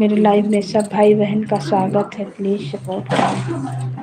मेरे लाइव में सब भाई बहन का स्वागत है, प्लीज सपोर्ट करें।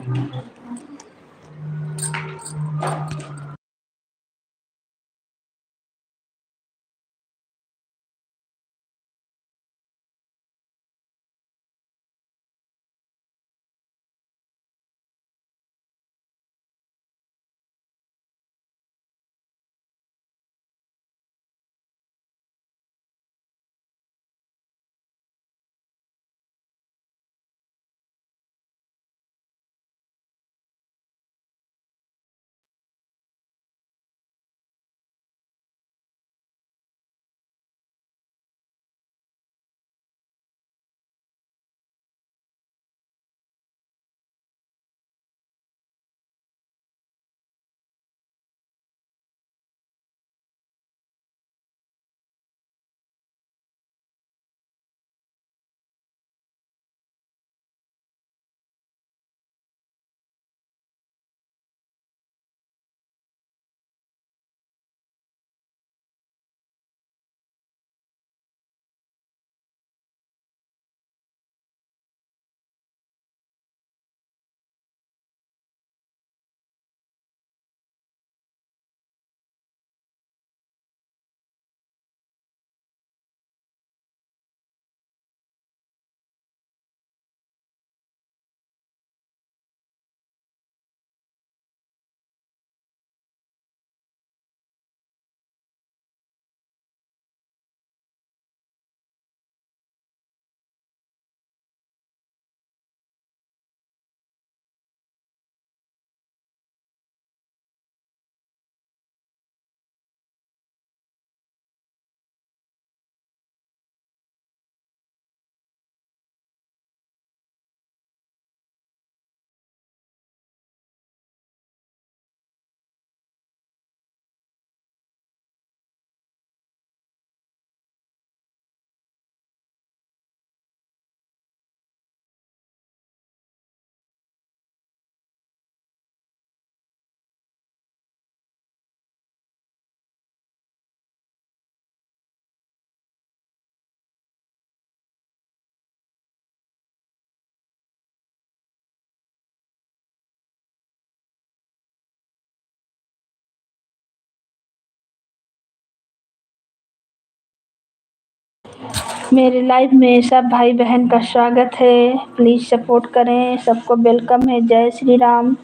मेरे लाइव में सब भाई बहन का स्वागत है, प्लीज सपोर्ट करें। सबको वेलकम है। जय श्री राम,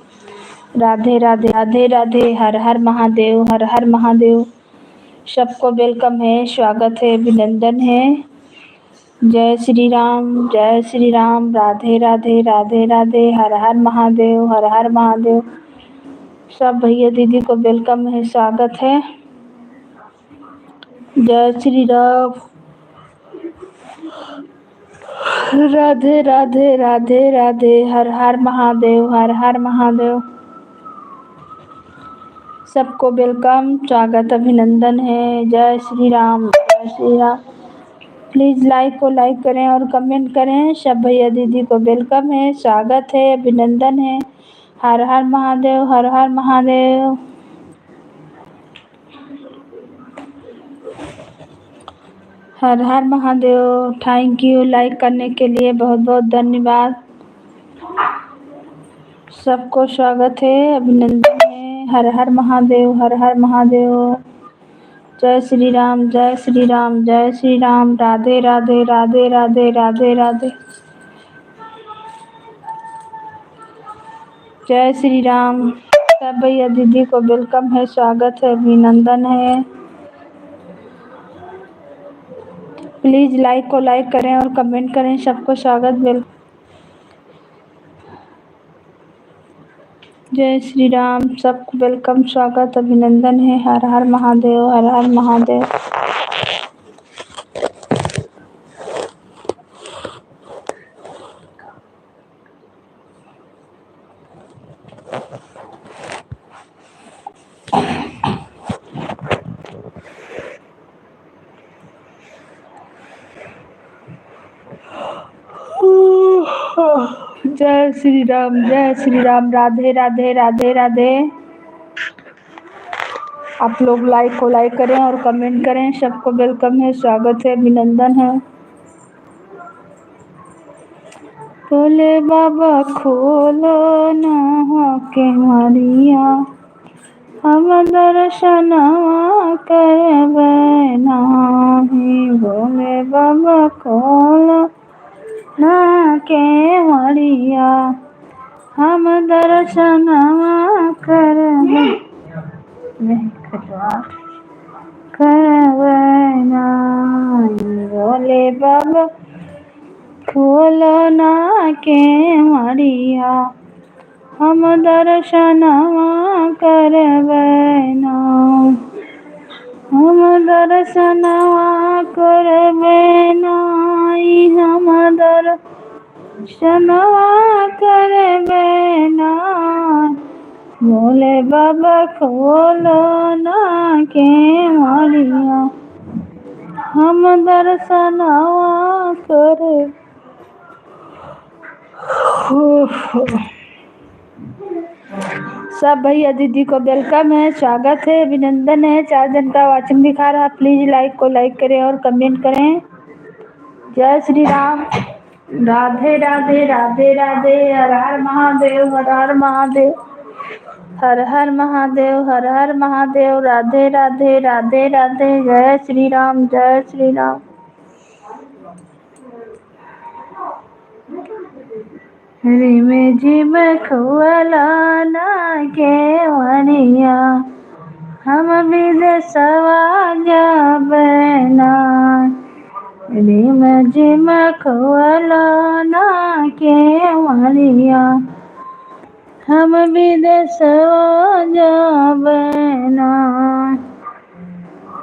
राधे राधे, राधे राधे, हर हर महादेव, हर हर महादेव। सबको वेलकम है, स्वागत है, अभिनंदन है। जय श्री राम, जय श्री राम, राधे राधे, राधे राधे, हर हर महादेव, हर हर महादेव। सब भैया दीदी को वेलकम है, स्वागत है। जय श्री राम, राधे राधे, राधे राधे, हर हर महादेव, हर हर महादेव। सबको वेलकम, स्वागत, अभिनंदन है। जय श्री राम, जय श्री राम। प्लीज लाइक को लाइक करें और कमेंट करें। सब भैया दीदी को वेलकम है, स्वागत है, अभिनंदन है। हर हर महादेव, हर हर महादेव। हर हर महादेव। थैंक यू लाइक करने के लिए, बहुत बहुत धन्यवाद। सबको स्वागत है, अभिनंदन है। हर हर महादेव, हर हर महादेव। जय श्री राम, जय श्री राम, जय श्री राम, राधे राधे, राधे राधे, राधे राधे। जय श्री राम। सब भैया दीदी को वेलकम है, स्वागत है, अभिनंदन है। प्लीज लाइक को लाइक करें और कमेंट करें। सबको स्वागत, वेलकम। जय श्री राम, सबको वेलकम, स्वागत, अभिनंदन है। हर हर महादेव, हर हर महादेव। जय श्री राम, जय श्री राम, राधे राधे, राधे राधे। आप लोग लाइक को लाइक करें और कमेंट करें। सबको वेलकम है, स्वागत है, अभिनंदन है। भोले बाबा खोलो ना के मारिया, हम दर्शनवा करबै नाही। भोले बाबा खोलो ना के मारिया, हम दर्शनवा करबै नाही। भोले बाबा खोलो ना के मारिया, हम दर्शनवा करबै नाही। हम दर्शनवा करबै नाही, हम दर्शनवा करबै नाही। भोले बाबा खोलो ना के मारिया, हम दर्शनवा करे। सब भैया दीदी को वेलकम है, स्वागत है, अभिनंदन है। 4 दिन का वाचिंग दिखा रहा, प्लीज लाइक को लाइक करें और कमेंट करें। जय श्री राम, राधे राधे राधे राधे, हर हर महादेव, हर हर महादेव, हर हर महादेव, हर हर महादेव, राधे राधे राधे राधे। जय श्री राम, जय श्री राम। रिमे झिम खुअला ना के वनिया, हम विदेशवा जाबै नाही। रिम झिम खुअला ना के वनिया, हम विदेशवा जाबै नाही।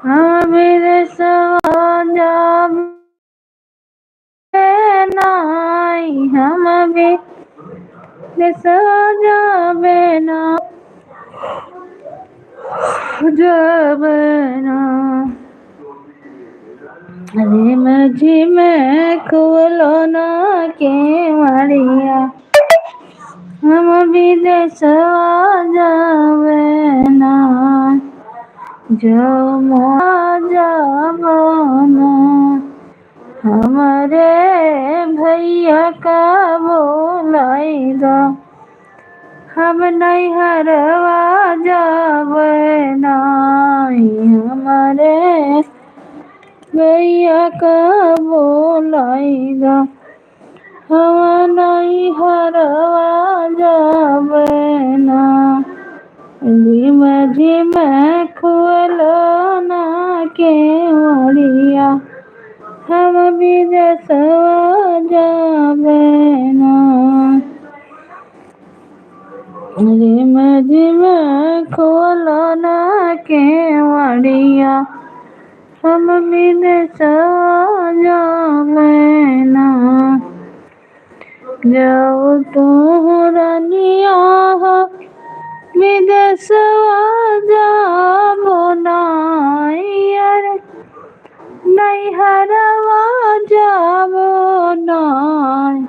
हम विदेशवा जाबै नाही, हम विदेशवा जाबै नाही, जाबै नाही। रिम झिम खुअलो ना के वनिया, हम विदेशवा जाबै नाही। जो मोआ जाबो नाही, हमरे भैया का बोलाई दो, हम नैहरवा जाबै नाही। हमरे भैया का बोलाई दो, हम नैहरवा जाबै नाही। रिम झिम खुअलो ना के वनिया, हम विदेशवा जाबै नाही। रिम झिम खुअलो ना के वनिया, हम विदेशवा जाबै नाही। जाऊ तू रानिया विदेशवा जाबो नाही, अरे नैहरवा जाबो नाही।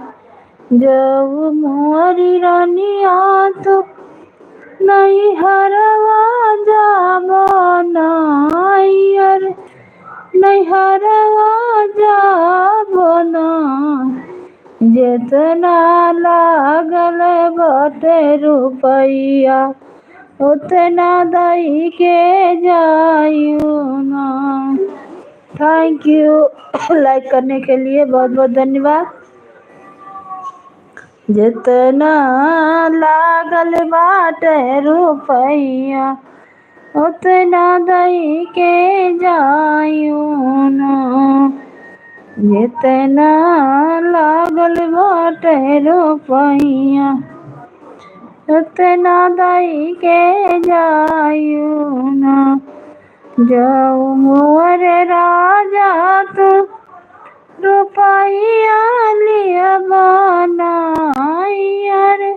जाऊ मोरी रानिया तू नैहरवा जाबो नाही, अरे नैहरवा जाबो नाही। जेतना लागल बाटे रुपैया, उतना दई के जाइयो ना। थैंक यू लाइक करने के लिए, बहुत बहुत धन्यवाद। जितना लागल बाटे रुपैया, उतना दई के जाइयो ना। जितना लागल बाटे रुपैया, उतना दई के जाइयो ना। जाऊ मोर राजा तू रुपैया लिया बनाई, अरे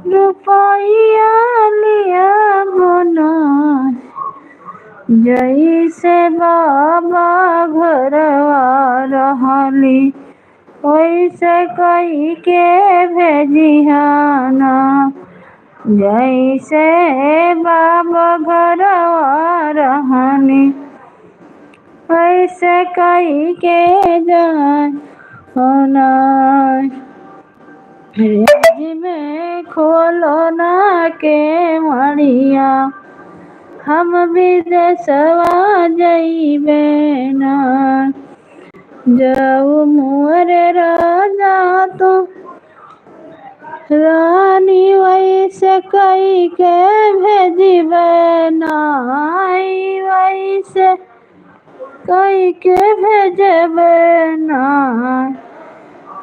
रुपैया लिया बनाई। जैसे बाबा घरवा रहली, वैसे कई के भेजिहाना। जैसे बाबा घरवा रहनी, वैसे कई के जाए होना में खोलो ना के मणिया हम विदेशवा जइबे ना जाऊ मोर राजा तो रानी वैसे कई के भेजबे नाई वैसे कई के भेजबे ना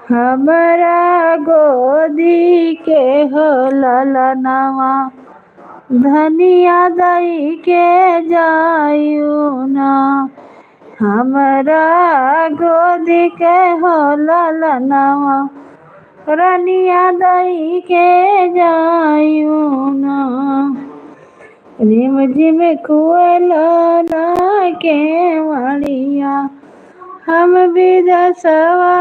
हमरा गोदी के हो ललनवा धनिया दई के जायू ना हमरा गोदी के हो ललनवा रनिया दई के जायू ना रिम झिम कुएलो ना के मणिया हम विदेशवा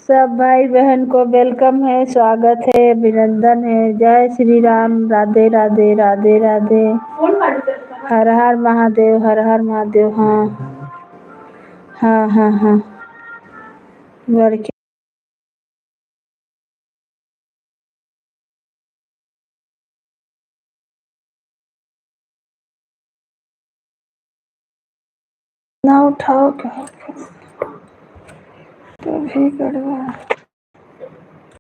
सब भाई बहन को वेलकम है, स्वागत है, अभिनंदन है। जय श्री राम, राधे राधे, राधे राधे, हर हर महादेव, हर हर महादेव। हाँ हाँ हाँ हाँ ना उठाओ क्या तो भी करवा